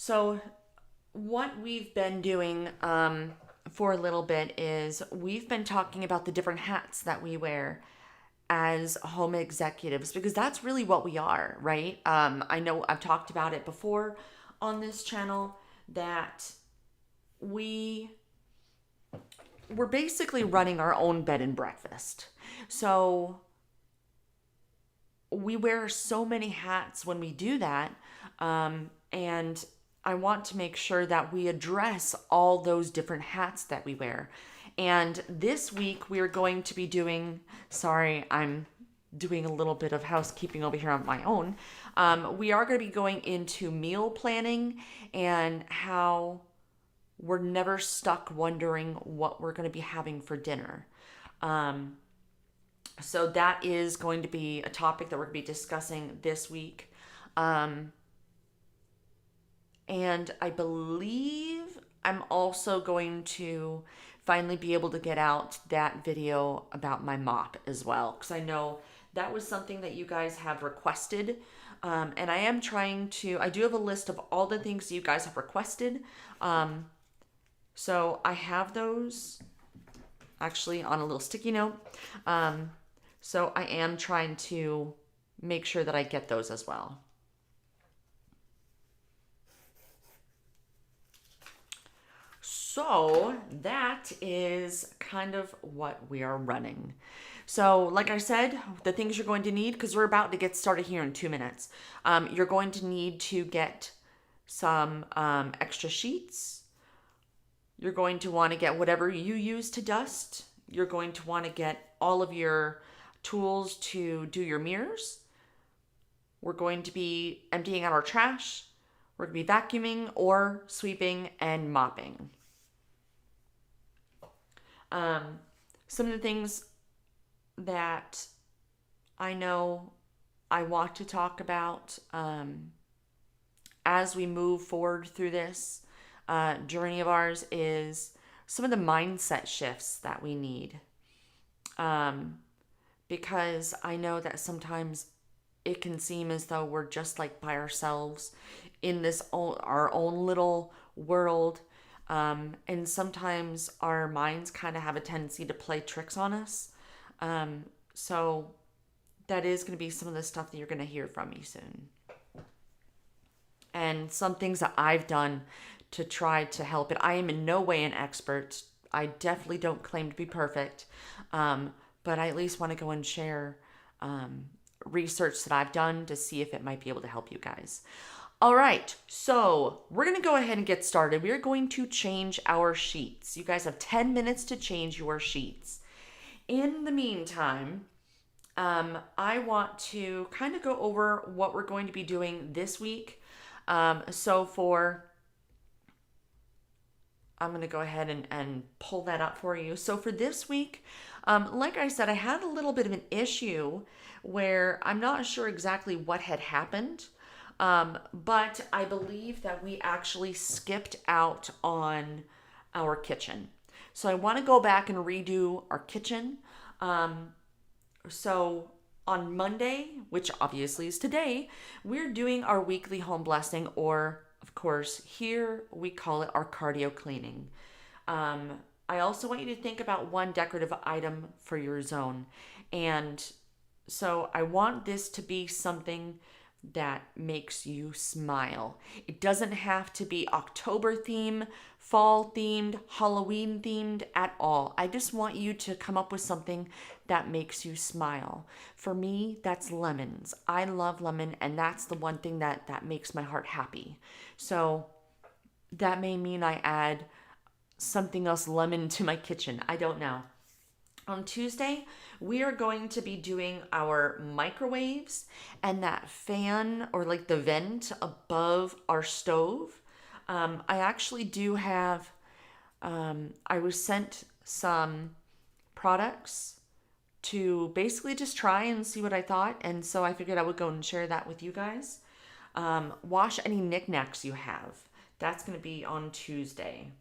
So, what we've been doing for a little bit is we've been talking about the different hats that we wear as home executives because that's really what we are, right? I know I've talked about it before on this channel that we we're basically running our own bed and breakfast. So we wear so many hats when we do that. And I want to make sure that we address all those different hats that we wear. And this week we're going to be doing, sorry, I'm doing a little bit of housekeeping over here on my own. We are going to be going into meal planning and how we're never stuck wondering what we're going to be having for dinner. So that is going to be a topic that we're going to be discussing this week. And I believe I'm also going to finally be able to get out that video about my mop as well. Because I know that was something that you guys have requested. And I am trying to, I do have a list of all the things you guys have requested. So I have those actually on a little sticky note. So I am trying to make sure that I get those as well. So that is kind of what we are running. So, like I said, the things you're going to need, because we're about to get started here in 2 minutes, you're going to need to get some extra sheets. You're going to want to get whatever you use to dust. You're going to want to get all of your tools to do your mirrors. We're going to be emptying out our trash. We're going to be vacuuming or sweeping and mopping. Some of the things that I know I want to talk about as we move forward through this journey of ours is some of the mindset shifts that we need. Because I know that sometimes it can seem as though we're just like by ourselves in this our own little world. And sometimes our minds kind of have a tendency to play tricks on us. So that is going to be some of the stuff that you're going to hear from me soon. And some things that I've done to try to help it. I am in no way an expert. I definitely don't claim to be perfect. But I at least want to go and share research that I've done to see if it might be able to help you guys. All right, so we're going to go ahead and get started. We are going to change our sheets. You guys have 10 minutes to change your sheets. In the meantime, I want to kind of go over what we're going to be doing this week. I'm going to go ahead and pull that up for you. So for this week, like I said, I had a little bit of an issue where I'm not sure exactly what had happened. But I believe that we actually skipped out on our kitchen. So I want to go back and redo our kitchen. So on Monday, which obviously is today, we're doing our weekly home blessing, or of course, here we call it our cardio cleaning. I also want you to think about one decorative item for your zone. And so I want this to be something that makes you smile. It doesn't have to be October themed, fall themed, Halloween themed at all. I just want you to come up with something that makes you smile. For me, that's lemons. I love lemon, and that's the one thing that makes my heart happy. So that may mean I add something else lemon to my kitchen. I don't know. On Tuesday, we are going to be doing our microwaves and that fan or like the vent above our stove. I actually do have, I was sent some products to basically just try and see what I thought. And so I figured I would go and share that with you guys. Wash any knickknacks you have. That's going to be on Tuesday.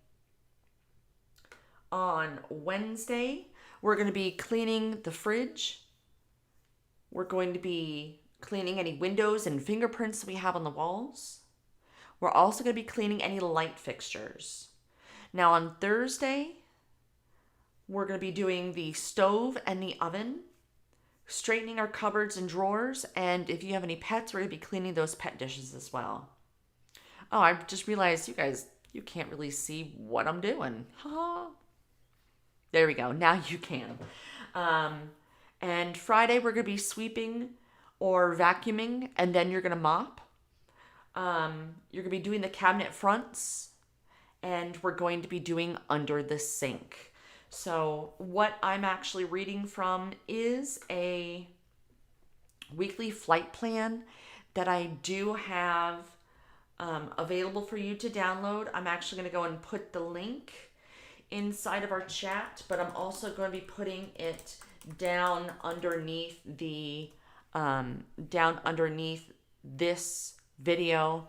On Wednesday, we're going to be cleaning the fridge. We're going to be cleaning any windows and fingerprints that we have on the walls. We're also going to be cleaning any light fixtures. Now on Thursday, we're going to be doing the stove and the oven, straightening our cupboards and drawers, and if you have any pets, we're going to be cleaning those pet dishes as well. Oh, I just realized you can't really see what I'm doing. There we go. Now you can. And Friday, we're going to be sweeping or vacuuming, and then you're going to mop. You're going to be doing the cabinet fronts, and we're going to be doing under the sink. So what I'm actually reading from is a weekly flight plan that I do have available for you to download. I'm actually going to go and put the link inside of our chat, but I'm also going to be putting it down underneath this video.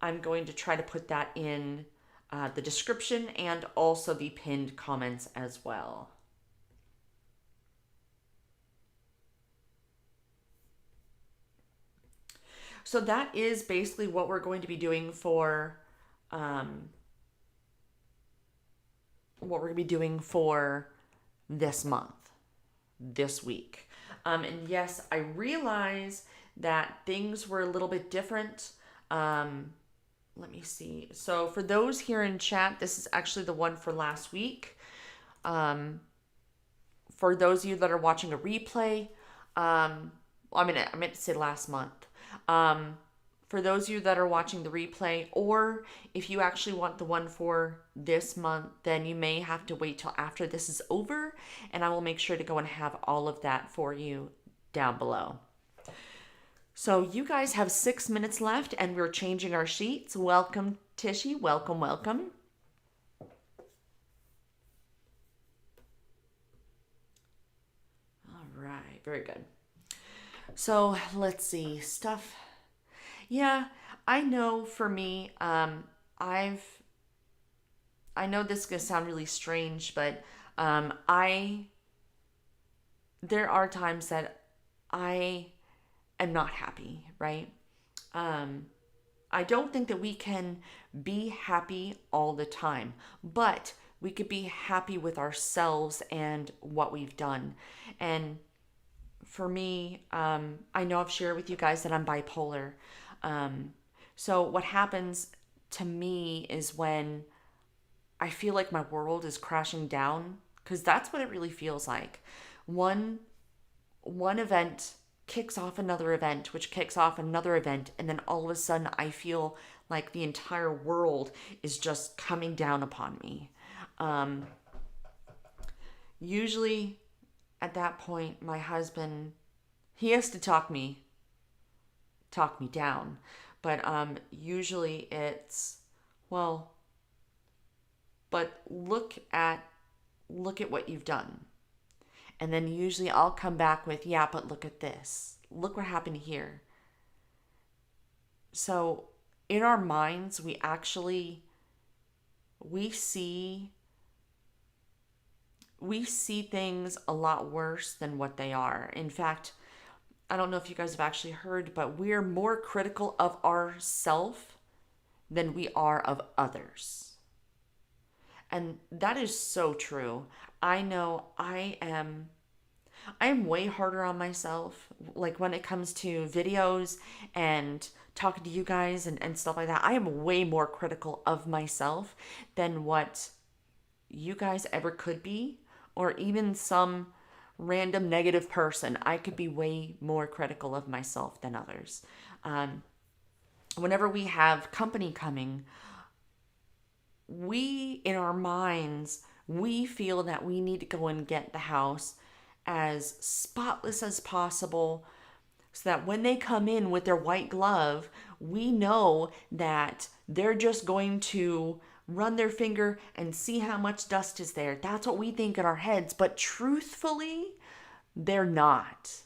I'm going to try to put that in the description and also the pinned comments as well. So that is basically what we're going to be doing for this month, this week. And yes, I realize that things were a little bit different. Let me see. So for those here in chat, this is actually the one for last week. For those of you that are watching a replay, I meant to say last month. For those of you that are watching the replay, or if you actually want the one for this month, then you may have to wait till after this is over, and I will make sure to go and have all of that for you down below. So you guys have 6 minutes left, and we're changing our sheets. Welcome, Tishy. Welcome, welcome. All right, very good. So let's see, stuff. Yeah, I know for me, I know this is gonna sound really strange, but there are times that I am not happy, right? I don't think that we can be happy all the time, but we could be happy with ourselves and what we've done. And for me, I know I've shared with you guys that I'm bipolar. So what happens to me is when I feel like my world is crashing down, because that's what it really feels like. One event kicks off another event, which kicks off another event, and then all of a sudden I feel like the entire world is just coming down upon me. Usually at that point, my husband, he has to talk me down. But usually it's, well, but look at what you've done. And then usually I'll come back with, yeah, but look at this. Look what happened here. So in our minds, we see things a lot worse than what they are. In fact, I don't know if you guys have actually heard, but we're more critical of ourselves than we are of others. And that is so true. I know I am way harder on myself, like when it comes to videos and talking to you guys and stuff like that. I am way more critical of myself than what you guys ever could be, or even some random negative person. I could be way more critical of myself than others. Whenever we have company coming, in our minds, we feel that we need to go and get the house as spotless as possible, so that when they come in with their white glove, we know that they're just going to run their finger and see how much dust is there. That's what we think in our heads, but truthfully, they're not.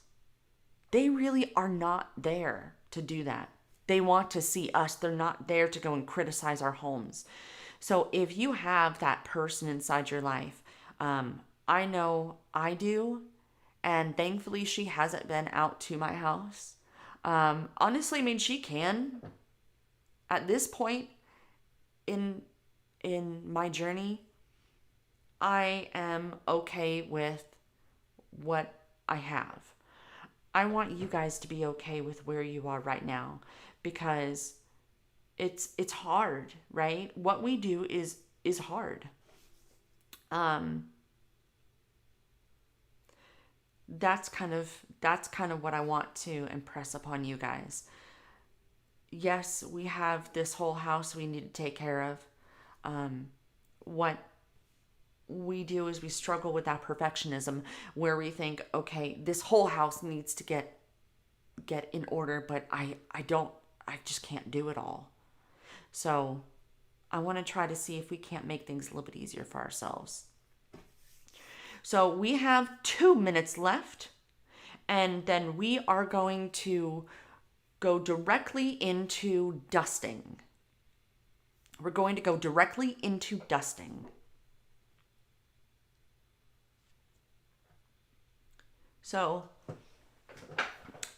They really are not there to do that. They want to see us. They're not there to go and criticize our homes. So if you have that person inside your life, I know I do, and thankfully she hasn't been out to my house. Honestly, I mean, she can. At this point in my journey, I am okay with what I have. I want you guys to be okay with where you are right now because it's hard, right? What we do is hard. Um that's kind of what I want to impress upon you guys. Yes, we have this whole house we need to take care of. What we do is we struggle with that perfectionism where we think, okay, this whole house needs to get in order, but I just can't do it all. So I want to try to see if we can't make things a little bit easier for ourselves. So we have 2 minutes left, and then we are going to go directly into dusting. We're going to go directly into dusting. So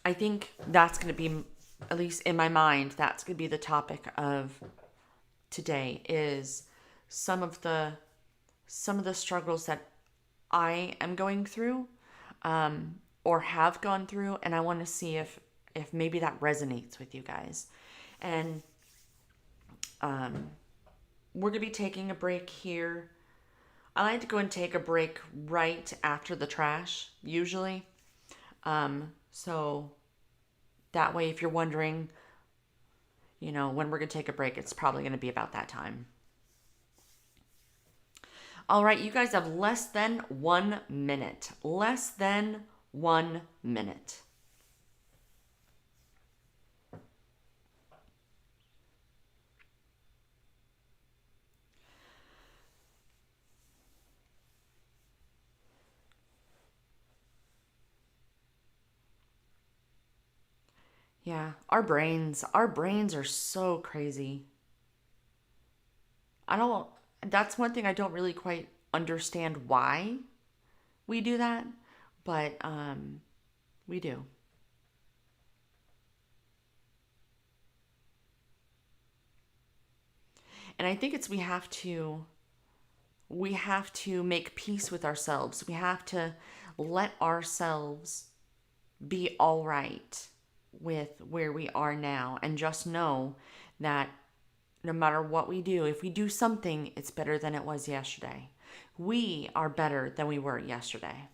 I think that's going to be, at least in my mind, that's going to be the topic of today is some of the struggles that I am going through, or have gone through, and I want to see if maybe that resonates with you guys. And we're gonna be taking a break here. I like to go and take a break right after the trash, usually. So that way, if you're wondering, when we're gonna take a break, it's probably gonna be about that time. All right, you guys have less than 1 minute. Less than 1 minute. Yeah, our brains are so crazy. I don't, that's one thing I don't really quite understand why we do that, but we do. And I think it's we have to make peace with ourselves. We have to let ourselves be all right with where we are now and just know that no matter what we do, if we do something, it's better than it was yesterday. We are better than we were yesterday.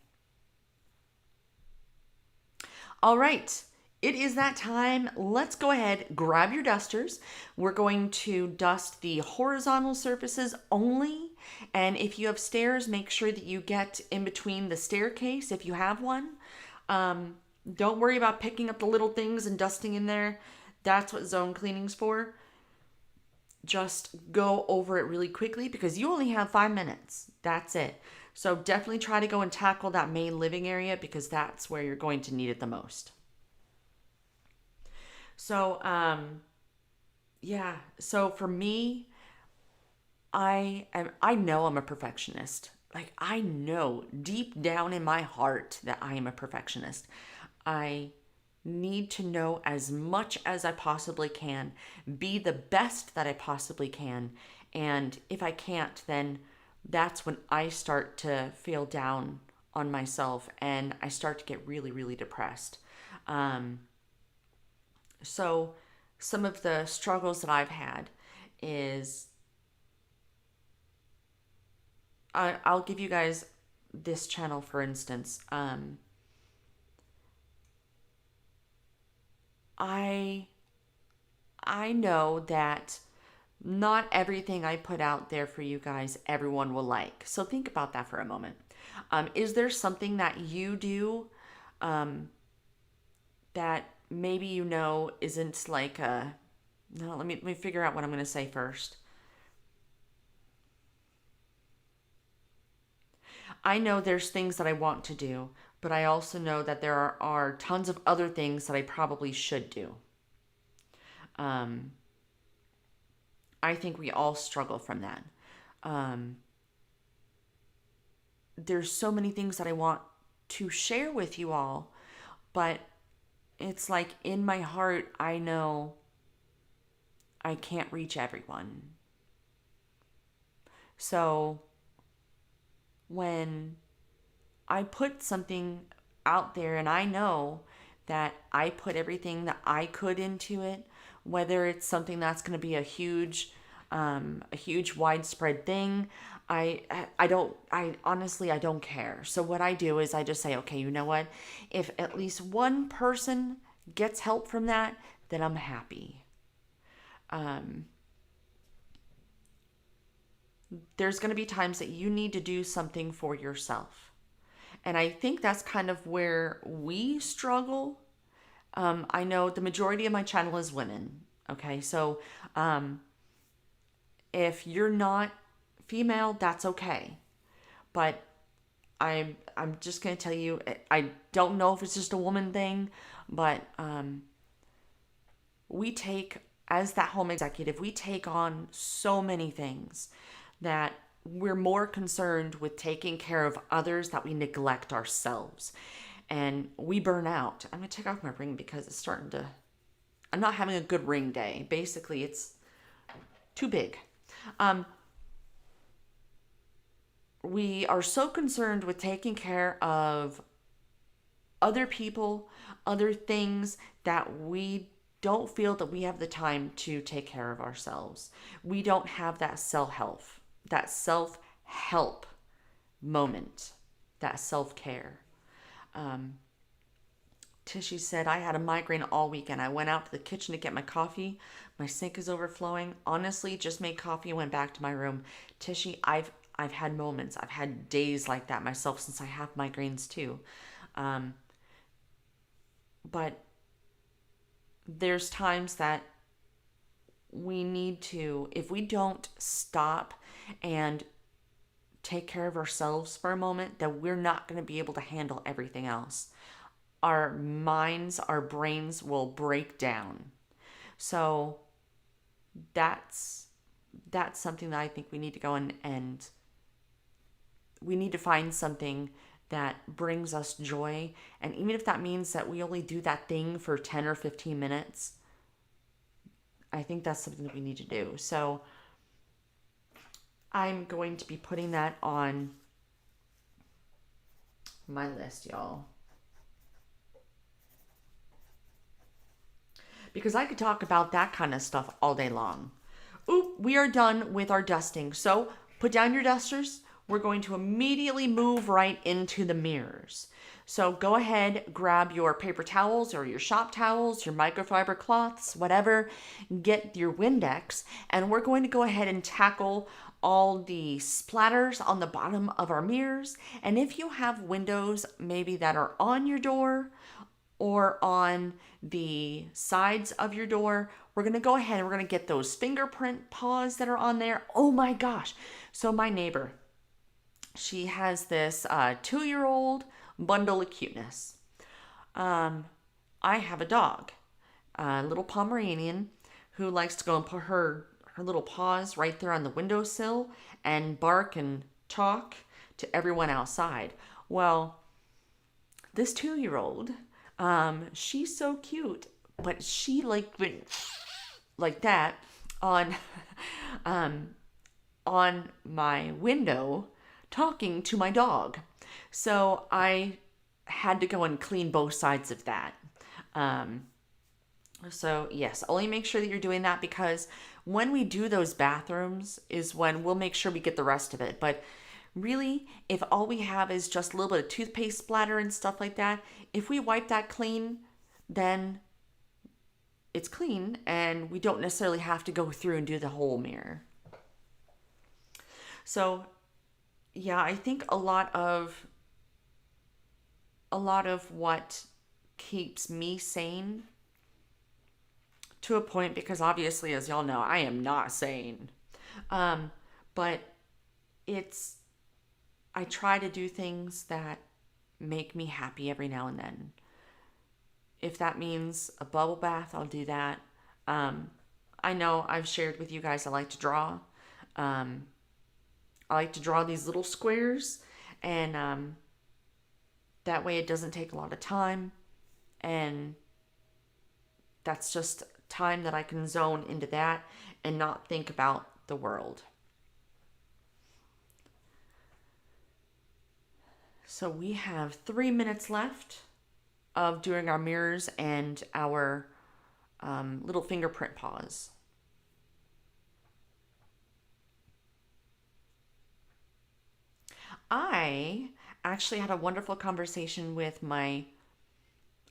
All right. It is that time. Let's go ahead, grab your dusters. We're going to dust the horizontal surfaces only. And if you have stairs, make sure that you get in between the staircase if you have one. Don't worry about picking up the little things and dusting in there. That's what zone cleaning's for. Just go over it really quickly because you only have 5 minutes. That's it. So definitely try to go and tackle that main living area because that's where you're going to need it the most. So, yeah. So for me, I know I'm a perfectionist. Like I know deep down in my heart that I am a perfectionist. I need to know as much as I possibly can, be the best that I possibly can. And if I can't, then that's when I start to feel down on myself and I start to get really, really depressed. Um, so, some of the struggles that I've had is I'll give you guys this channel for instance. I I know that not everything I put out there for you guys, everyone will like. So think about that for a moment. Is there something that you do um, that maybe isn't like a. No, let me figure out what I'm going to say first. I know there's things that I want to do, but I also know that there are tons of other things that I probably should do. Um, I think we all struggle from that. Um, there's so many things that I want to share with you all, but it's like in my heart, I can't reach everyone. So when I put something out there and I know that I put everything that I could into it, whether it's something that's going to be a huge widespread thing, I honestly, I don't care. So what I do is I just say, okay, you know what? If at least one person gets help from that, then I'm happy. Um, there's going to be times that you need to do something for yourself. And I think that's kind of where we struggle. I know the majority of my channel is women. Okay. So if you're not female, that's okay. But I'm just going to tell you, I don't know if it's just a woman thing, but we take, as that home executive, we take on so many things that we're more concerned with taking care of others that we neglect ourselves. And we burn out. I'm going to take off my ring because it's starting to, I'm not having a good ring day. Basically, it's too big. We are so concerned with taking care of other people, other things, that we don't feel that we have the time to take care of ourselves. We don't have that self-help moment, that self-care. Tishy said, I had a migraine all weekend. I went out to the kitchen to get my coffee. My sink is overflowing. Honestly, just made coffee and went back to my room. Tishy, I've had moments. I've had days like that myself since I have migraines too. But there's times that we need to, if we don't stop and take care of ourselves for a moment, that we're not going to be able to handle everything else. Our minds, our brains will break down. So that's something that I think we need to go and we need to find something that brings us joy. And even if that means that we only do that thing for 10 or 15 minutes, I think that's something that we need to do. So I'm going to be putting that on my list, y'all. Because I could talk about that kind of stuff all day long. Oop, we are done with our dusting. So put down your dusters. We're going to immediately move right into the mirrors. So go ahead, grab your paper towels or your shop towels, your microfiber cloths, whatever. Get your Windex, and we're going to go ahead and tackle all the splatters on the bottom of our mirrors. And if you have windows maybe that are on your door or on the sides of your door, we're going to go ahead and we're going to get those fingerprint paws that are on there. Oh my gosh. So my neighbor, she has this 2-year-old bundle of cuteness. I have a dog, a little Pomeranian, who likes to go and put her little paws right there on the windowsill and bark and talk to everyone outside. Well, this 2-year-old, she's so cute, but she went like that on on my window talking to my dog. So I had to go and clean both sides of that. So yes, only make sure that you're doing that, because when we do those bathrooms is when we'll make sure we get the rest of it. But really, if all we have is just a little bit of toothpaste splatter and stuff like that, if we wipe that clean, then it's clean and we don't necessarily have to go through and do the whole mirror. So yeah, I think a lot of what keeps me sane, to a point, because obviously, as y'all know, I am not sane. But I try to do things that make me happy every now and then. If that means a bubble bath, I'll do that. I know I've shared with you guys I like to draw. I like to draw these little squares, and that way it doesn't take a lot of time, and that's just time that I can zone into that and not think about the world. So we have 3 minutes left of doing our mirrors and our little fingerprint pause. I actually had a wonderful conversation with my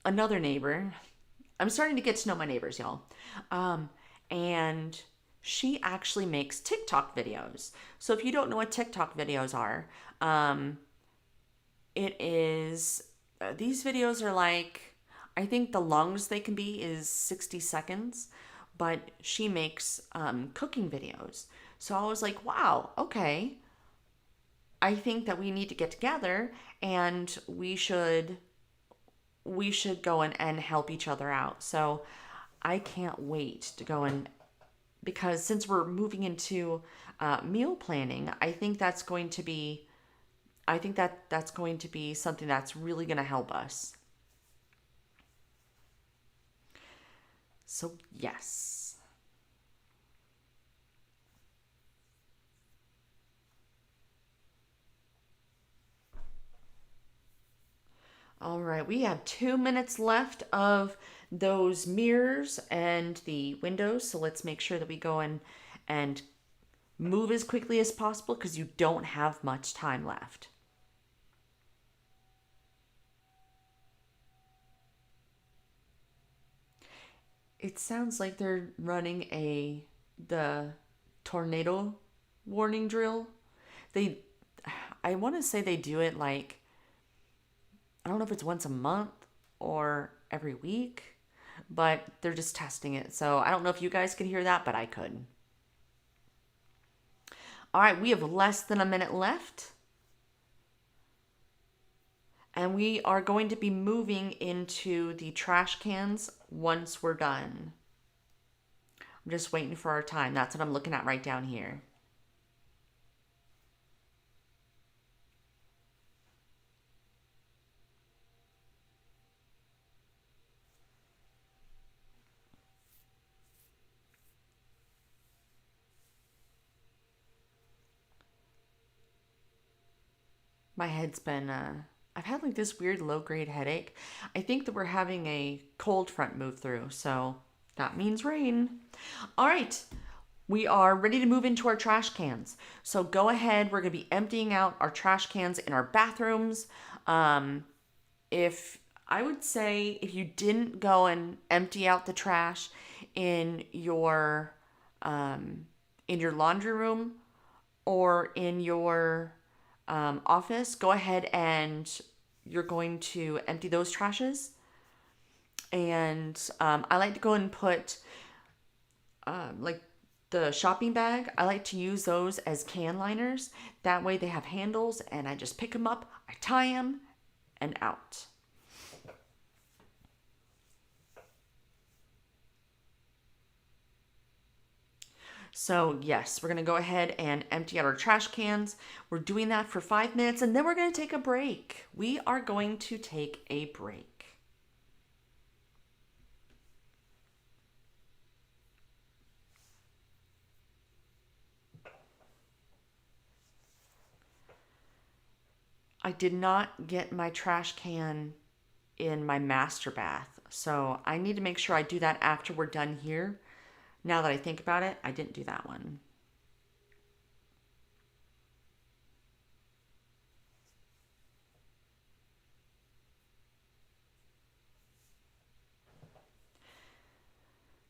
another neighbor. I'm starting to get to know my neighbors, y'all. Um, and she actually makes TikTok videos. So if you don't know what TikTok videos are, um, it is these videos are like, I think the longest they can be is 60 seconds, but she makes cooking videos. So I was like, wow, okay. I think that we need to get together and we should go and help each other out. So I can't wait to go and because since we're moving into meal planning, I think that that's going to be something that's really going to help us. So yes. All right, we have 2 minutes left of those mirrors and the windows. So let's make sure that we go in and move as quickly as possible because you don't have much time left. It sounds like they're running the tornado warning drill. They I want to say they do it like I don't know if it's once a month or every week, but they're just testing it. So I don't know if you guys could hear that, but I could. All right, we have less than a minute left, and we are going to be moving into the trash cans once we're done. I'm just waiting for our time. That's what I'm looking at right down here. My head's been, I've had like this weird low grade headache. I think that we're having a cold front move through, so that means rain. All right, we are ready to move into our trash cans. So go ahead, we're gonna be emptying out our trash cans in our bathrooms. Um, if I would say if you didn't go and empty out the trash in um, in your laundry room or in your office, go ahead and you're going to empty those trashes. And I like to go and put like the shopping bag. I like to use those as can liners. That way they have handles, and I just pick them up, I tie them, and out. So, yes, we're going to go ahead and empty out our trash cans. We're doing that for 5 minutes and then we're going to take a break. We are going to take a break. I did not get my trash can in my master bath, so I need to make sure I do that after we're done here. Now that I think about it, I didn't do that one.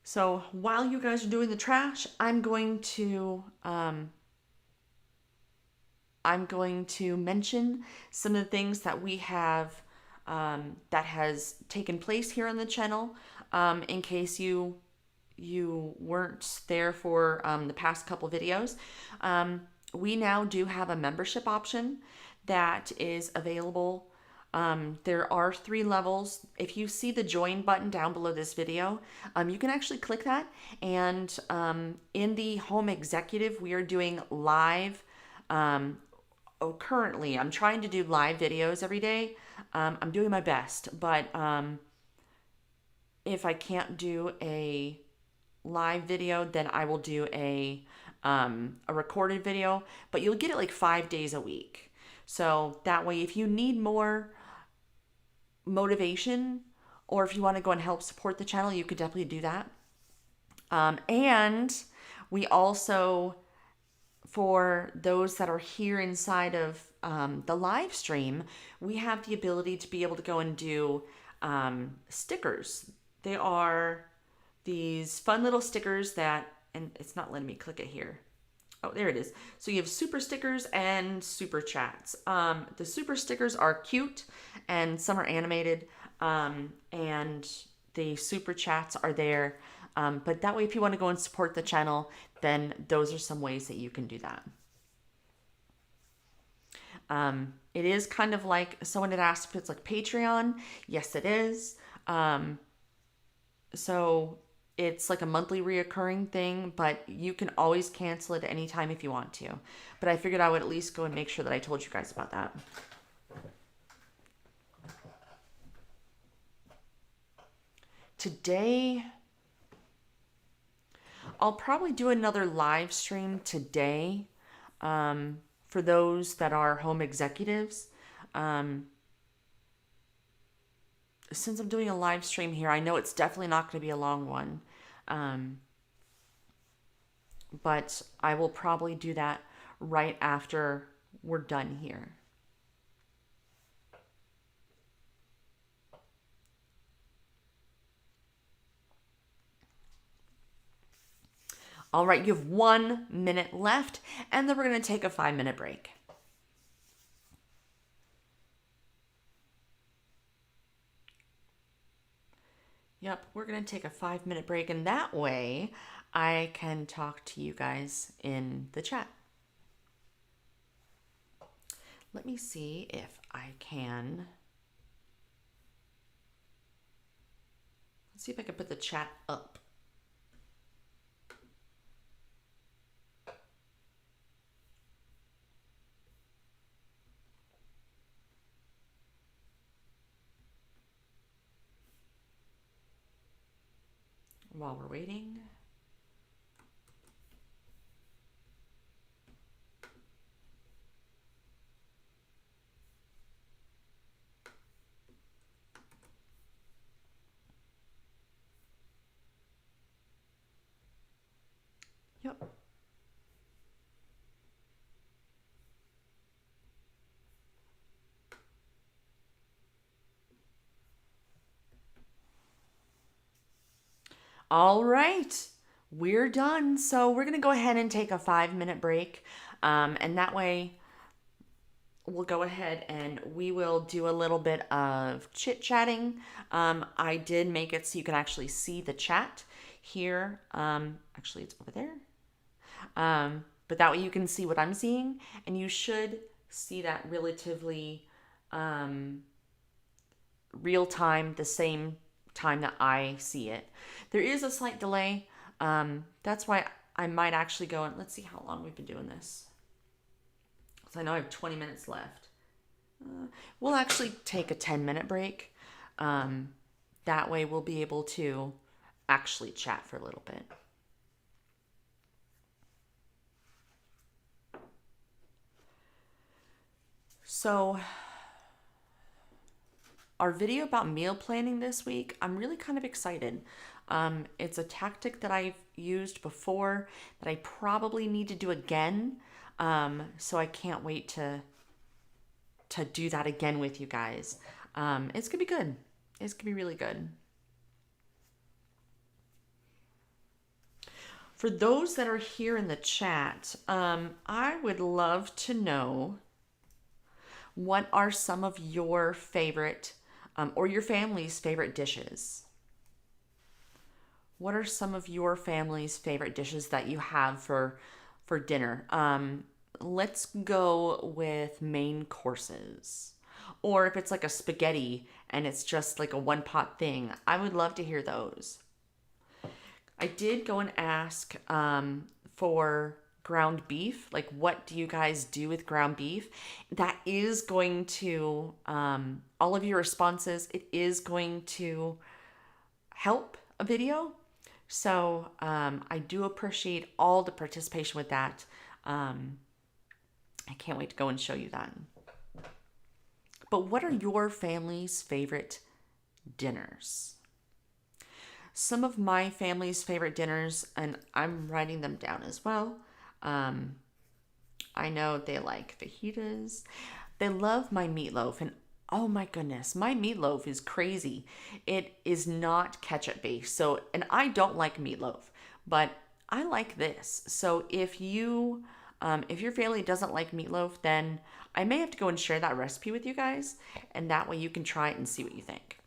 So while you guys are doing the trash, I'm going to mention some of the things that we have that has taken place here on the channel. In case you weren't there for the past couple videos, we now do have a membership option that is available. There are 3 levels. If you see the join button down below this video, you can actually click that. And in the home executive, we are doing live. Currently, I'm trying to do live videos every day. I'm doing my best, but if I can't do a live video, then I will do a recorded video, but you'll get it like 5 days a week. So that way, if you need more motivation, or if you want to go and help support the channel, you could definitely do that. And we also, for those that are here inside of the live stream, we have the ability to be able to go and do stickers. They are these fun little stickers that, and it's not letting me click it here. Oh, there it is. So you have super stickers and super chats. The super stickers are cute and some are animated, and the super chats are there. But that way, if you want to go and support the channel, then those are some ways that you can do that. It is kind of like, someone had asked if it's like Patreon. Yes, it is. So it's like a monthly reoccurring thing, but you can always cancel it at any time if you want to. But I figured I would at least go and make sure that I told you guys about that. Today, I'll probably do another live stream today for those that are home executives. Since I'm doing a live stream here, I know it's definitely not going to be a long one. But I will probably do that right after we're done here. All right, you have 1 minute left, and then we're going to take a 5-minute break. Yep, we're going to take a 5-minute break, and that way I can talk to you guys in the chat. Let me see if I can. Let's see if I can put the chat up. While we're waiting. Yep. All right, we're done. So we're going to go ahead and take a 5-minute break. And that way we'll go ahead and we will do a little bit of chit-chatting. I did make it so you can actually see the chat here. Actually, it's over there. But that way you can see what I'm seeing, and you should see that relatively real time, the same time that I see it. There is a slight delay. That's why I might actually go and let's see how long we've been doing this. So I know I have 20 minutes left. We'll actually take a 10-minute break. That way we'll be able to actually chat for a little bit. So our video about meal planning this week, I'm really kind of excited. It's a tactic that I've used before that I probably need to do again. So I can't wait to do that again with you guys. It's gonna be good. It's gonna be really good. For those that are here in the chat, I would love to know what are some of your favorite or your family's favorite dishes? What are some of your family's favorite dishes that you have for dinner? Let's go with main courses. Or if it's like a spaghetti and it's just like a one-pot thing, I would love to hear those. I did go and ask for ground beef. Like, what do you guys do with ground beef? That is going to, all of your responses, it is going to help a video. So I do appreciate all the participation with that. I can't wait to go and show you that. But what are your family's favorite dinners? Some of my family's favorite dinners, and I'm writing them down as well. Um, I know they like fajitas. They love my meatloaf, and oh my goodness, my meatloaf is crazy. It is not ketchup based, so and I don't like meatloaf, but I like this. So if your family doesn't like meatloaf, then I may have to go and share that recipe with you guys, and that way you can try it and see what you think.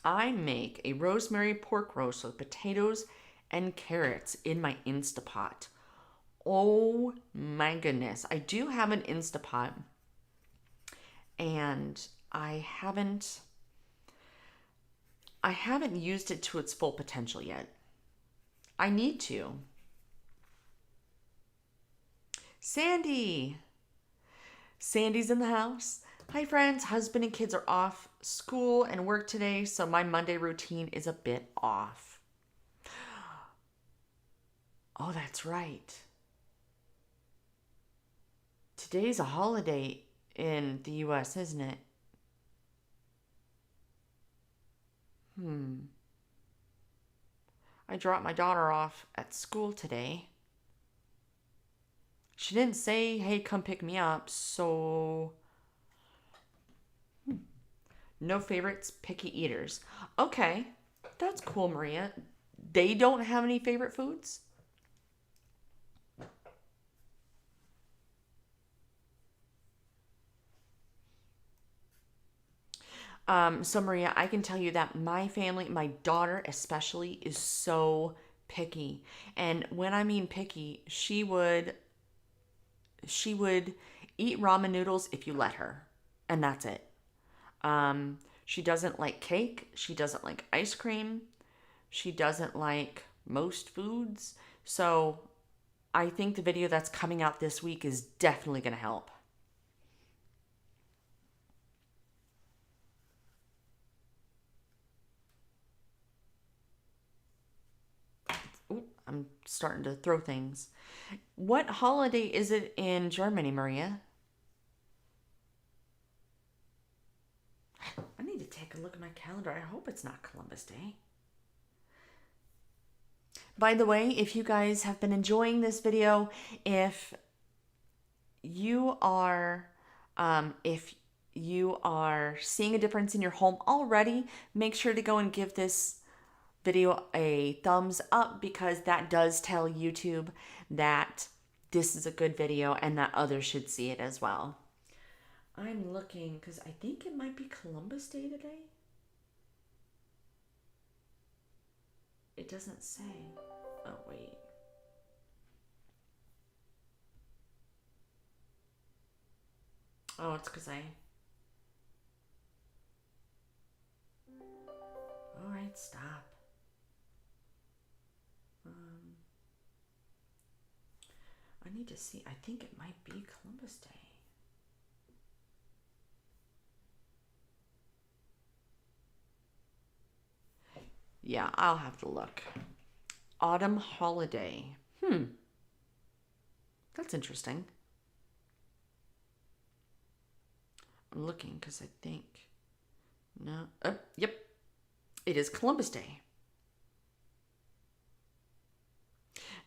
I make a rosemary pork roast with potatoes and carrots in my Instapot. Oh my goodness. I do have an Instapot and I haven't used it to its full potential yet. I need to. Sandy. Sandy's in the house. Hi friends, husband and kids are off school and work today, so my Monday routine is a bit off. Oh, that's right. Today's a holiday in the US, isn't it? Hmm. I dropped my daughter off at school today. She didn't say, hey, come pick me up, so no favorites, picky eaters. Okay, that's cool, Maria. They don't have any favorite foods? So Maria, I can tell you that my family, my daughter especially, is so picky. And when I mean picky, she would eat ramen noodles if you let her. And that's it. She doesn't like cake, she doesn't like ice cream, she doesn't like most foods. So, I think the video that's coming out this week is definitely going to help. Ooh, I'm starting to throw things. What holiday is it in Germany, Maria? I need to take a look at my calendar. I hope it's not Columbus Day. By the way, if you guys have been enjoying this video, if you are if you are seeing a difference in your home already, make sure to go and give this video a thumbs up because that does tell YouTube that this is a good video and that others should see it as well. I'm looking because I think it might be Columbus Day today. It doesn't say. Oh, wait. Oh, it's because I. All right, stop. Um, I need to see. I think it might be Columbus Day. Yeah, I'll have to look. Autumn holiday. That's interesting. I'm looking because I think. No. Yep. It is Columbus Day.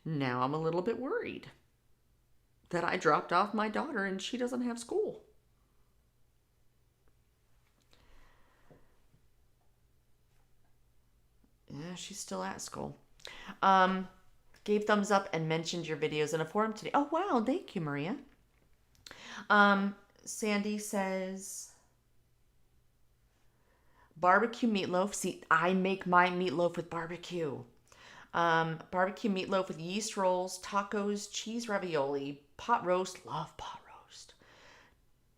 Now I'm a little bit worried that I dropped off my daughter and she doesn't have school. Yeah, she's still at school. Um, Gave thumbs up and mentioned your videos in a forum today. Oh wow, thank you, Maria. Sandy says barbecue meatloaf. See, I make my meatloaf with barbecue. Barbecue meatloaf with yeast rolls, tacos, cheese ravioli, pot roast. Love pot roast.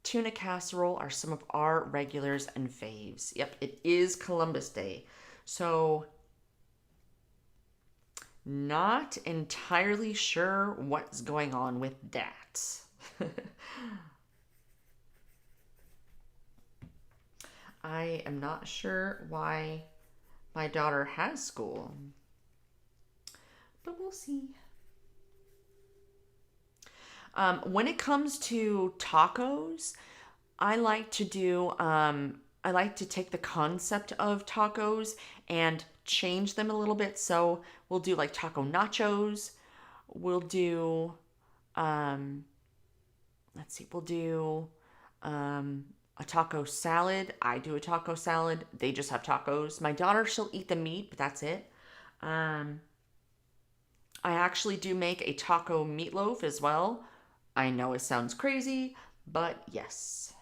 Tuna casserole are some of our regulars and faves. Yep, it is Columbus Day. So, not entirely sure what's going on with that. I am not sure why my daughter has school, but we'll see. When it comes to tacos, I like to do, I like to take the concept of tacos and change them a little bit. So we'll do like taco nachos. We'll do, um, let's see, we'll do um, a taco salad. I do a taco salad. They just have tacos. My daughter, she'll eat the meat, but that's it. Um, I actually do make a taco meatloaf as well. I know it sounds crazy, but yes.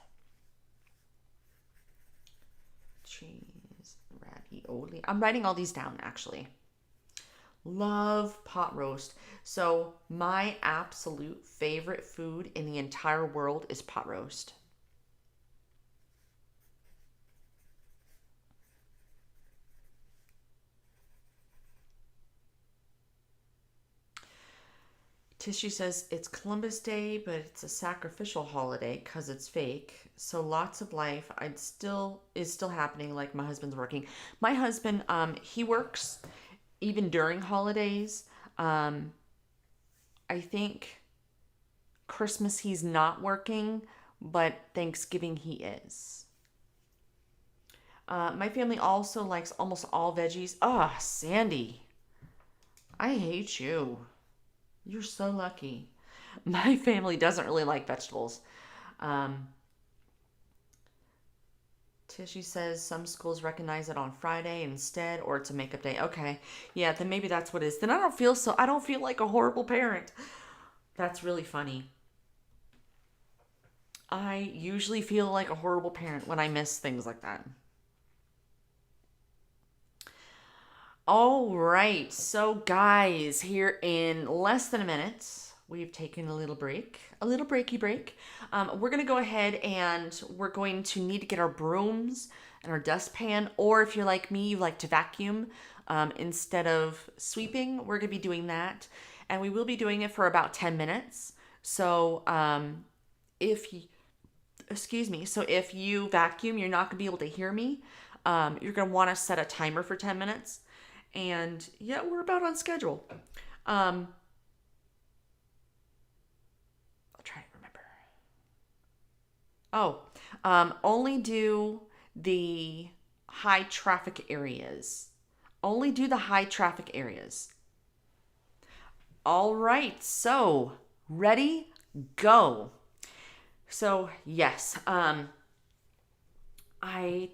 Cheese, ravioli. I'm writing all these down actually. Love pot roast. So, my absolute favorite food in the entire world is pot roast. Tishy says it's Columbus Day, but it's a sacrificial holiday because it's fake. So lots of life. I'd still is still happening. Like my husband's working. My husband, he works even during holidays. Um, I think Christmas he's not working, but Thanksgiving he is. My family also likes almost all veggies. Ah, Sandy, I hate you. You're so lucky. My family doesn't really like vegetables. Um, Tishy says some schools recognize it on Friday instead, or it's a makeup day. Okay, yeah, then maybe that's what it is. Then I don't feel like a horrible parent. That's really funny. I usually feel like a horrible parent when I miss things like that. All right, so guys, here in less than a minute, we've taken a little breaky break. We're gonna go ahead and we're going to need to get our brooms and our dustpan, or if you're like me, you like to vacuum instead of sweeping, we're gonna be doing that, and we will be doing it for about 10 minutes. So, if you, excuse me, so if you vacuum, you're not gonna be able to hear me. You're gonna want to set a timer for 10 minutes. And yeah, we're about on schedule. Um, I'll try to remember. Oh, only do the high traffic areas. Only do the high traffic areas. All right, so ready, go. So yes, I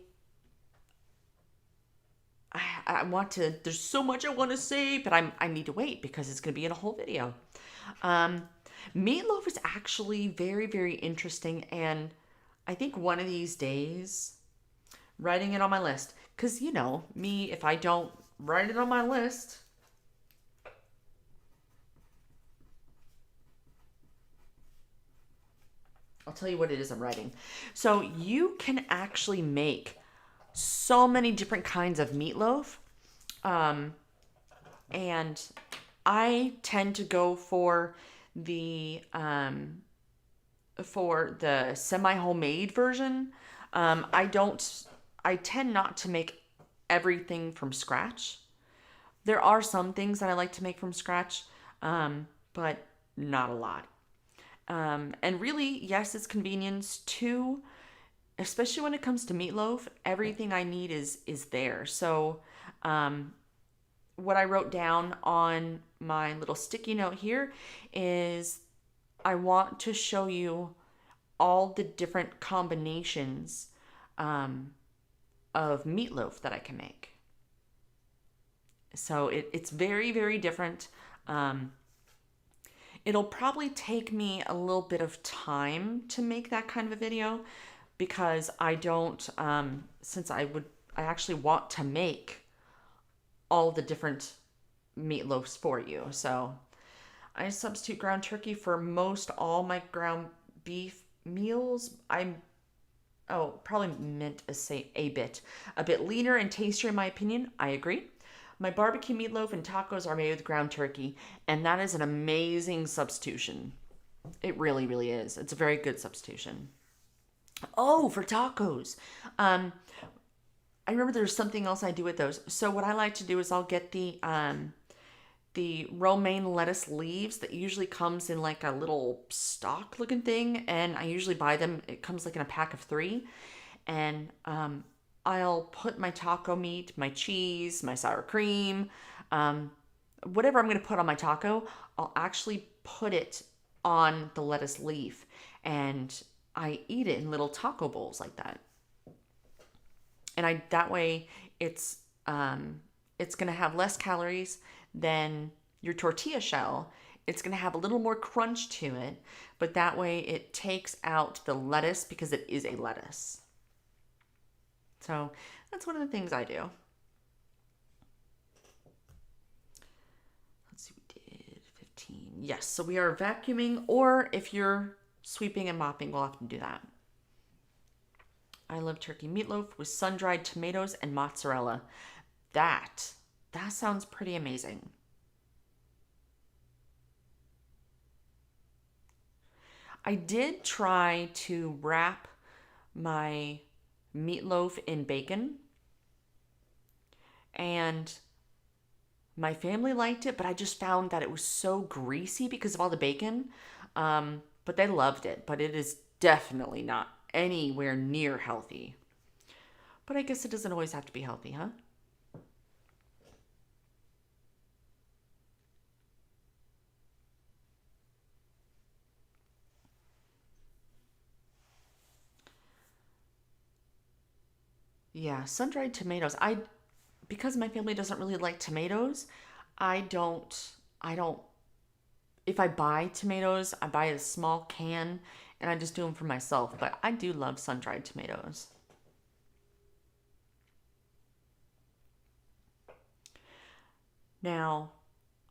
I want to. There's so much I want to say, but I need to wait because it's going to be in a whole video. Um, Meatloaf is actually very interesting, and I think one of these days, writing it on my list, because you know me, if I don't write it on my list, I'll tell you what it is I'm writing. So you can actually make so many different kinds of meatloaf. Um, and I tend to go for the semi homemade version. I don't. I tend not to make everything from scratch. There are some things that I like to make from scratch, but not a lot. And really, yes, it's convenience too. Especially when it comes to meatloaf, everything I need is there. So, um, what I wrote down on my little sticky note here is I want to show you all the different combinations um, of meatloaf that I can make. So it's very different. Um, it'll probably take me a little bit of time to make that kind of a video because I don't, since I actually want to make all the different meatloafs for you. So I substitute ground turkey for most all my ground beef meals. Probably meant to say a bit leaner and tastier in my opinion. I agree. My barbecue meatloaf and tacos are made with ground turkey, and that is an amazing substitution. It really is. It's a very good substitution. Oh, for tacos. Um, I remember there's something else I do with those. So what I like to do is I'll get the romaine lettuce leaves that usually comes in like a little stalk looking thing, and I usually buy them. It comes like in a pack of three, and I'll put my taco meat, my cheese, my sour cream, um, whatever I'm going to put on my taco. I'll actually put it on the lettuce leaf, and I eat it in little taco bowls like that. And I that way it's it's going to have less calories than your tortilla shell. It's going to have a little more crunch to it, but that way it takes out the lettuce because it is a lettuce. So that's one of the things I do. Let's see, we did 15. Yes, so we are vacuuming, or if you're sweeping and mopping, we'll have to do that. I love turkey meatloaf with sun-dried tomatoes and mozzarella. That that sounds pretty amazing. I did try to wrap my meatloaf in bacon, and my family liked it, but I just found that it was so greasy because of all the bacon. But they loved it, but it is definitely not anywhere near healthy. But I guess it doesn't always have to be healthy, huh? Yeah, sun-dried tomatoes. I because my family doesn't really like tomatoes, I don't I don't if I buy tomatoes, I buy a small can and I just do them for myself, but I do love sun-dried tomatoes. Now,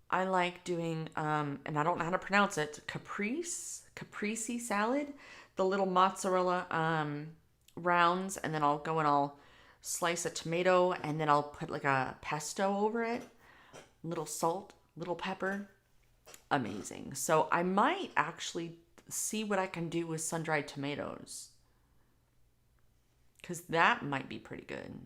I like doing and I don't know how to pronounce it, caprese salad, the little mozzarella rounds, and then I'll go and I'll slice a tomato, and then I'll put like a pesto over it, little salt, little pepper. Amazing. So I might actually see what I can do with sun-dried tomatoes, because that might be pretty good.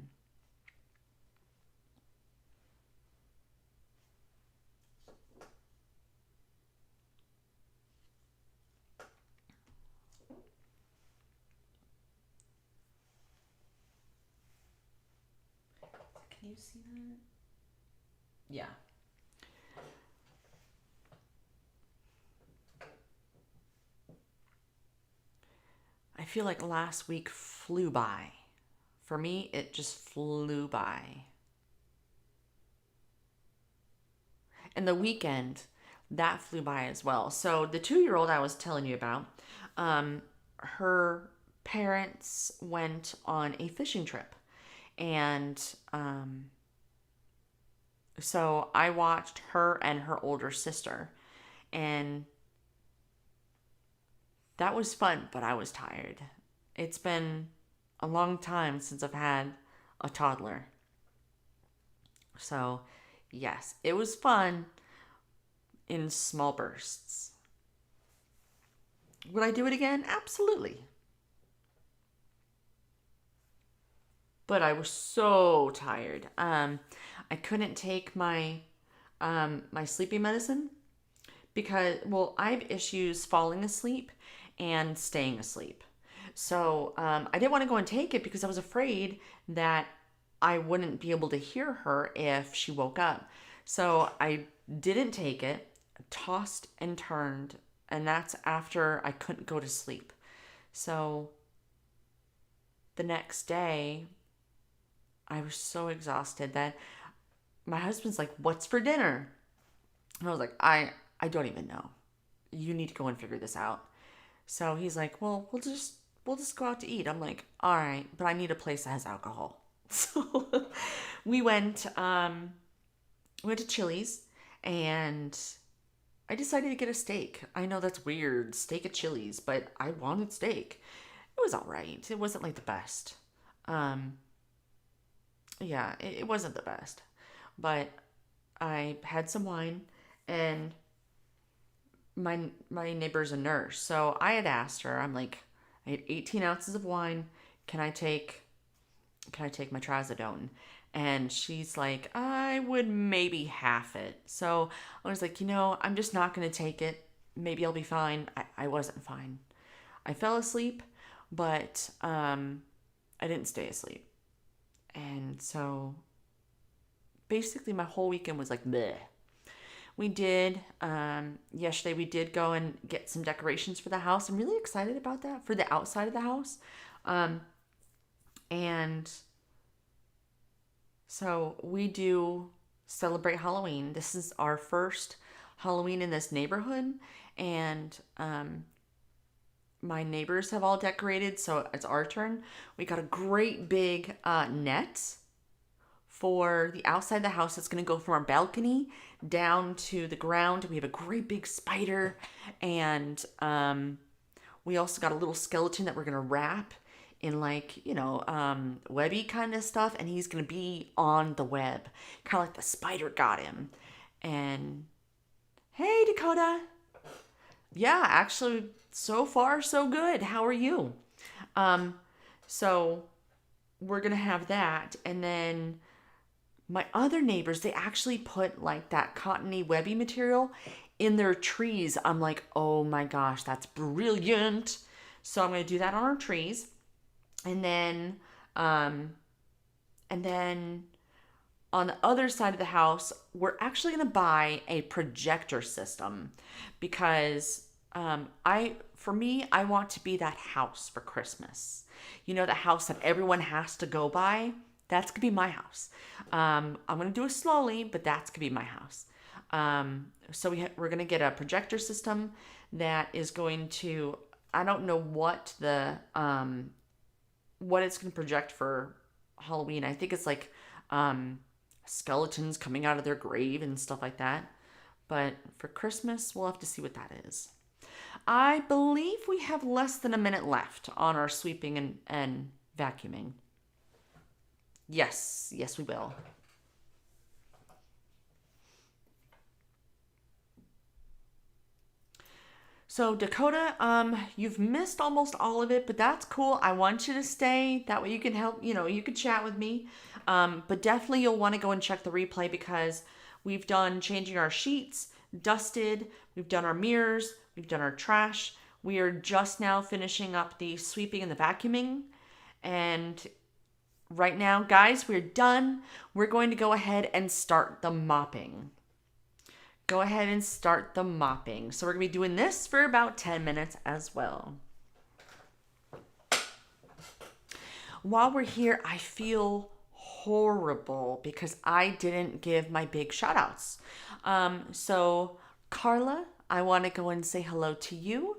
Can you see that? Yeah. I feel like last week flew by. For me, it just flew by. And the weekend, that flew by as well. So the 2 year old I was telling you about, her parents went on a fishing trip. And so I watched her and her older sister. And that was fun, but I was tired. It's been a long time since I've had a toddler. So, yes, it was fun in small bursts. Would I do it again? Absolutely. But I was so tired. I couldn't take my sleeping medicine because, well, I have issues falling asleep and staying asleep. So I didn't want to go and take it because I was afraid that I wouldn't be able to hear her if she woke up. So I didn't take it, tossed and turned, and that's after I couldn't go to sleep. So the next day, I was so exhausted that my husband's like, "What's for dinner?" And I was like, I don't even know. You need to go and figure this out." So he's like, "Well, we'll just go out to eat." I'm like, "All right, but I need a place that has alcohol." So we went to Chili's, and I decided to get a steak. I know that's weird, steak at Chili's, but I wanted steak. It was all right. It wasn't like the best. Um, yeah, it wasn't the best, but I had some wine, and my neighbor's a nurse, so I had asked her. I'm like, I had 18 ounces of wine. Can I take my trazodone? And she's like, I would maybe half it. So I was like, I'm just not going to take it. Maybe I'll be fine. I wasn't fine. I fell asleep, but I didn't stay asleep. And so basically my whole weekend was like bleh. We did, yesterday we did go and get some decorations for the house. I'm really excited about that, for the outside of the house. And so we do celebrate Halloween. This is our first Halloween in this neighborhood. And my neighbors have all decorated, so it's our turn. We got a great big net for the outside of the house. It's going to go from our balcony down to the ground. We have a great big spider, and we also got a little skeleton that we're going to wrap in webby kind of stuff, and he's going to be on the web, kind of like the spider got him. And hey, Dakota. Yeah, actually, so far so good. How are you? So we're going to have that, and then my other neighbors, they actually put like that cottony webby material in their trees. I'm like, oh my gosh, that's brilliant. So I'm going to do that on our trees. And then on the other side of the house, we're actually going to buy a projector system because I want to be that house for Christmas. The house that everyone has to go by. That's going to be my house. I'm going to do it slowly, but that's going to be my house. So we're going to get a projector system that is going to, I don't know what what it's going to project for Halloween. I think it's like skeletons coming out of their grave and stuff like that. But for Christmas, we'll have to see what that is. I believe we have less than a minute left on our sweeping and vacuuming. Yes, we will. So Dakota, you've missed almost all of it, but that's cool. I want you to stay. That way you can help, you could chat with me. But definitely you'll want to go and check the replay because we've done changing our sheets, dusted, we've done our mirrors, we've done our trash. We are just now finishing up the sweeping and the vacuuming. And right now, guys, we're done. We're going to go ahead and start the mopping. So we're going to be doing this for about 10 minutes as well. While we're here, I feel horrible because I didn't give my big shout outs. So Carla, I want to go and say hello to you.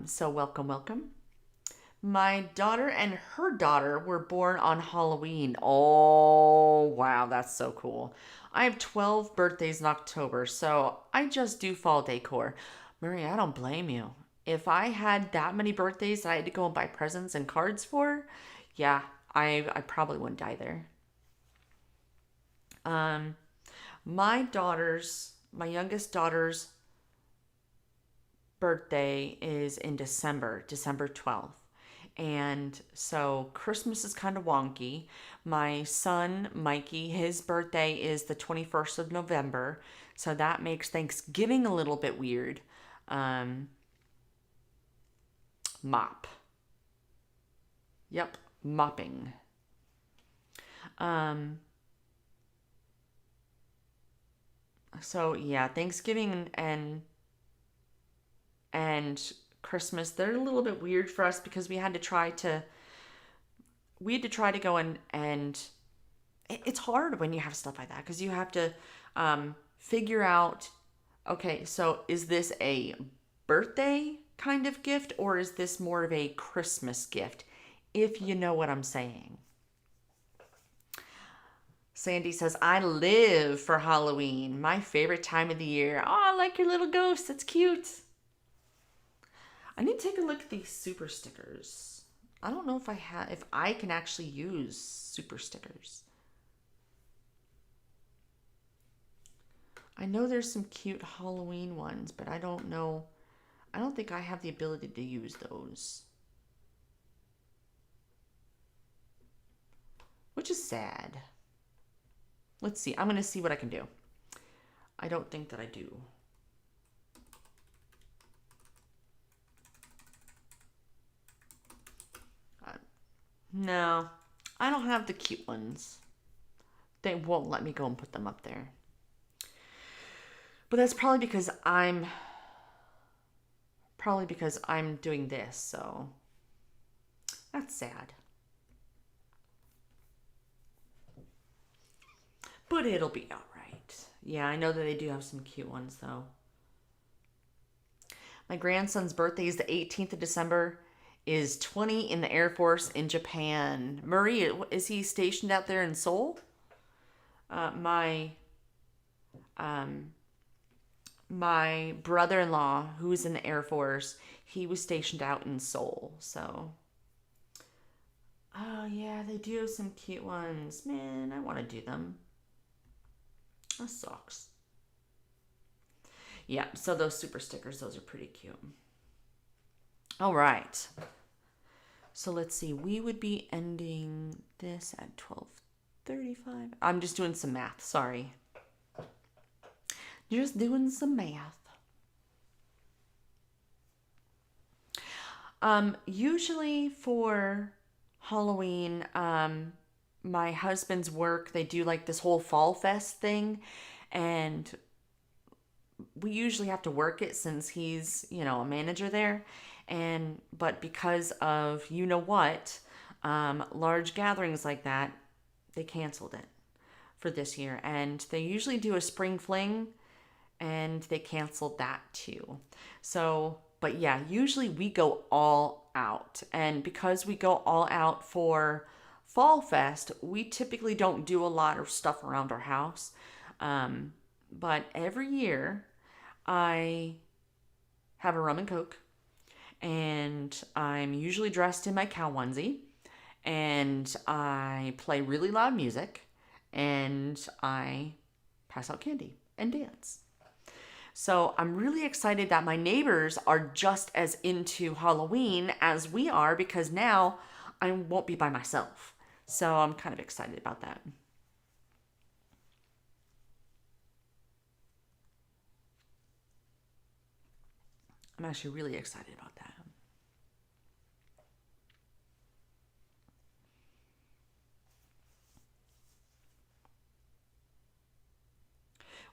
So welcome. My daughter and her daughter were born on Halloween. Oh, wow, that's so cool. I have 12 birthdays in October, so I just do fall decor. Marie, I don't blame you. If I had that many birthdays that I had to go and buy presents and cards for, yeah, I probably wouldn't either. My youngest daughter's birthday is in December 12th. And so Christmas is kind of wonky. My son, Mikey, his birthday is the 21st of November. So that makes Thanksgiving a little bit weird. Mop. Yep, mopping. So yeah, Thanksgiving and Christmas, they're a little bit weird for us because we had to try to go and it's hard when you have stuff like that because you have to figure out, okay, so is this a birthday kind of gift or is this more of a Christmas gift, if you know what I'm saying. Sandy says, I live for Halloween, my favorite time of the year. Oh, I like your little ghost, that's cute. I need to take a look at these super stickers. I don't know if I can actually use super stickers. I know there's some cute Halloween ones, but I don't know. I don't think I have the ability to use those. which is sad. Let's see. I'm going to see what I can do. I don't think that I do. No, I don't have the cute ones. They won't let me go and put them up there. But that's probably because I'm doing this, so that's sad. But it'll be all right. Yeah, I know that they do have some cute ones, though. My grandson's birthday is the 18th of December, is 20 in the Air Force in Japan. Murray, is he stationed out there in Seoul? My brother-in-law, who's in the Air Force, he was stationed out in Seoul, so... Oh, yeah, they do have some cute ones. Man, I want to do them. That sucks. Yeah, so those super stickers, those are pretty cute. All right. So let's see. We would be ending this at 12:35. I'm just doing some math. Sorry. Just doing some math. Usually for Halloween, my husband's work, they do like this whole fall fest thing, and we usually have to work it since he's, a manager there. But because of large gatherings like that, they canceled it for this year. And they usually do a spring fling, and they canceled that too. So, but yeah, usually we go all out. And because we go all out for Fall Fest, we typically don't do a lot of stuff around our house. But every year I have a rum and coke, and I'm usually dressed in my cow onesie, and I play really loud music, and I pass out candy and dance. So I'm really excited that my neighbors are just as into Halloween as we are, because now I won't be by myself. So I'm kind of excited about that. I'm actually really excited about that.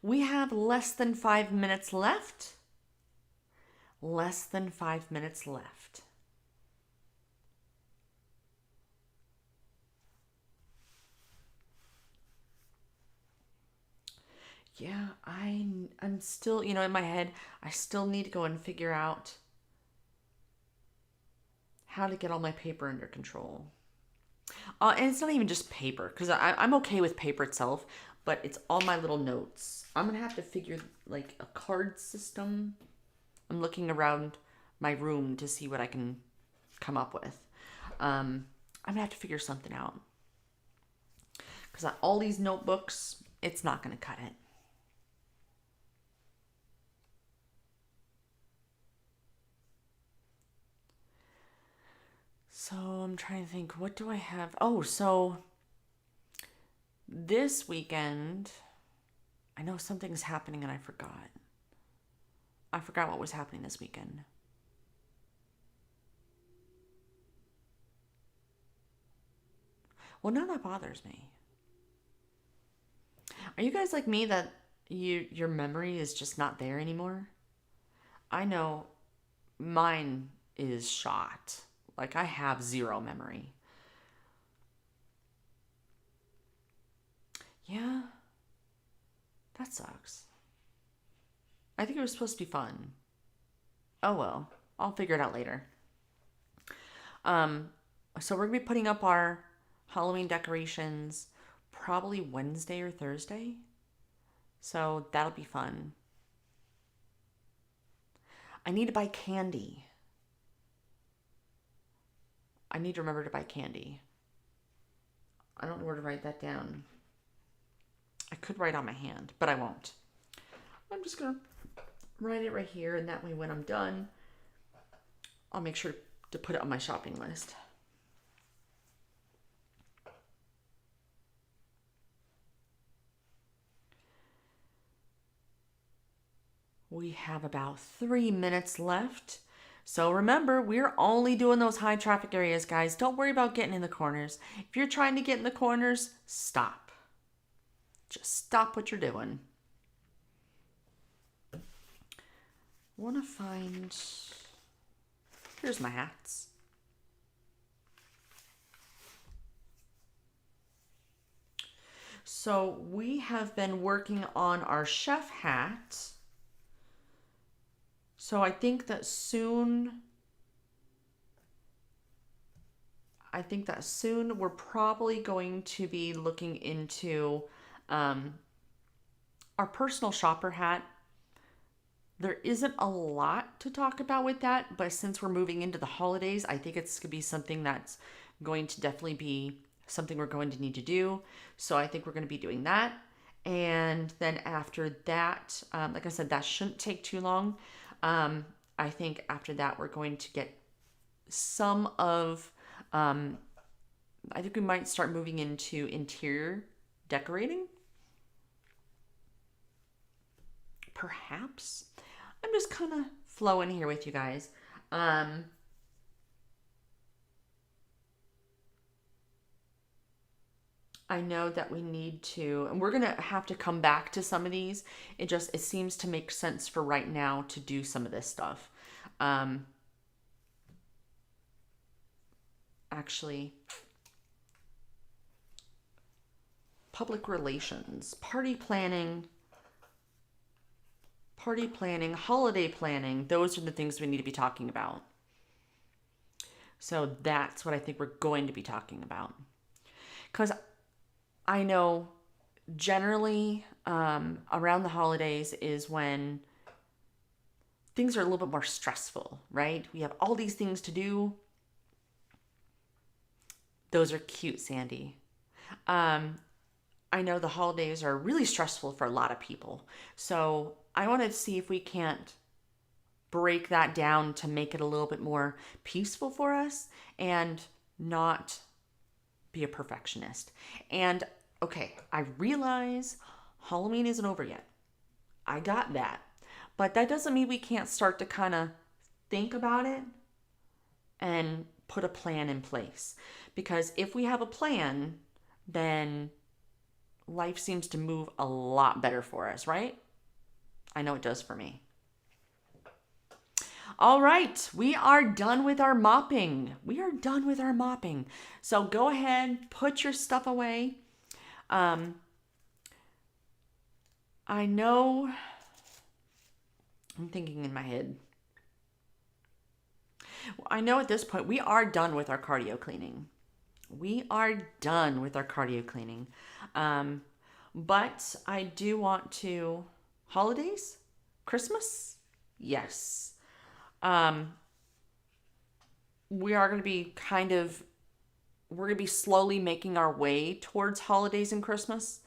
We have less than 5 minutes left. Less than 5 minutes left. Yeah, I'm still, in my head, I still need to go and figure out how to get all my paper under control. And it's not even just paper, because I'm okay with paper itself, but it's all my little notes. I'm going to have to figure, like, a card system. I'm looking around my room to see what I can come up with. I'm going to have to figure something out. Because all these notebooks, it's not going to cut it. So I'm trying to think, what do I have? Oh, so this weekend, I know something's happening and I forgot. I forgot what was happening this weekend. Well, none of that bothers me. Are you guys like me that your memory is just not there anymore? I know mine is shot. Like, I have zero memory. Yeah, that sucks. I think it was supposed to be fun. Oh well, I'll figure it out later. So we're gonna be putting up our Halloween decorations probably Wednesday or Thursday. So that'll be fun. I need to buy candy. I need to remember to buy candy. I don't know where to write that down. I could write on my hand, but I won't. I'm just going to write it right here, and that way when I'm done, I'll make sure to put it on my shopping list. We have about 3 minutes left. So remember, we're only doing those high traffic areas, guys. Don't worry about getting in the corners. If you're trying to get in the corners, stop. Just stop what you're doing. Want to find... Here's my hats. So we have been working on our chef hat. So I think that soon we're probably going to be looking into our personal shopper hat. There isn't a lot to talk about with that, but since we're moving into the holidays, I think it's going to be something that's going to definitely be something we're going to need to do. So I think we're going to be doing that. And then after that, like I said, that shouldn't take too long. I think after that, we're going to get some of, I think we might start moving into interior decorating. Perhaps. I'm just kind of flowing here with you guys. I know that we need to, and we're going to have to come back to some of these. It seems to make sense for right now to do some of this stuff. Actually, public relations, party planning, holiday planning, those are the things we need to be talking about. So that's what I think we're going to be talking about. Because I know generally around the holidays is when things are a little bit more stressful, right? We have all these things to do. Those are cute, Sandy. I know the holidays are really stressful for a lot of people. So I want to see if we can't break that down to make it a little bit more peaceful for us and not be a perfectionist. And okay, I realize Halloween isn't over yet. I got that. But that doesn't mean we can't start to kind of think about it and put a plan in place. Because if we have a plan, then life seems to move a lot better for us, right? I know it does for me. All right, we are done with our mopping. So go ahead, put your stuff away. I know, I'm thinking in my head. I know at this point we are done with our cardio cleaning. But I do want to, holidays? Christmas? Yes. We are going to be we're going to be slowly making our way towards holidays and Christmas.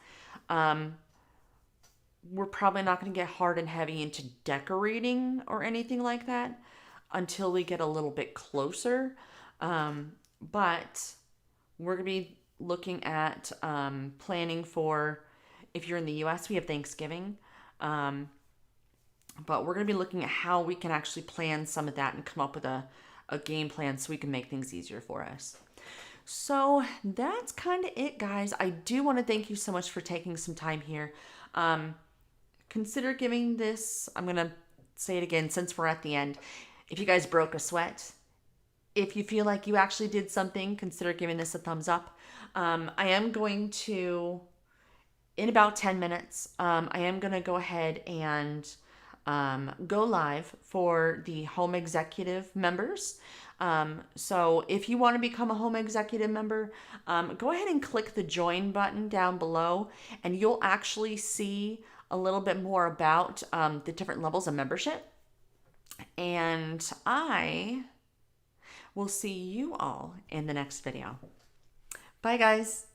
We're probably not going to get hard and heavy into decorating or anything like that until we get a little bit closer. But we're going to be looking at planning for, if you're in the US, we have Thanksgiving. But we're going to be looking at how we can actually plan some of that and come up with a game plan so we can make things easier for us. So that's kind of it, guys. I do want to thank you so much for taking some time here. Consider giving this, I'm going to say it again since we're at the end. If you guys broke a sweat, if you feel like you actually did something, consider giving this a thumbs up. I am going to, in about 10 minutes, I am going to go ahead and go live for the home executive members. So if you want to become a home executive member, go ahead and click the join button down below and you'll actually see a little bit more about the different levels of membership. And I will see you all in the next video. Bye, guys.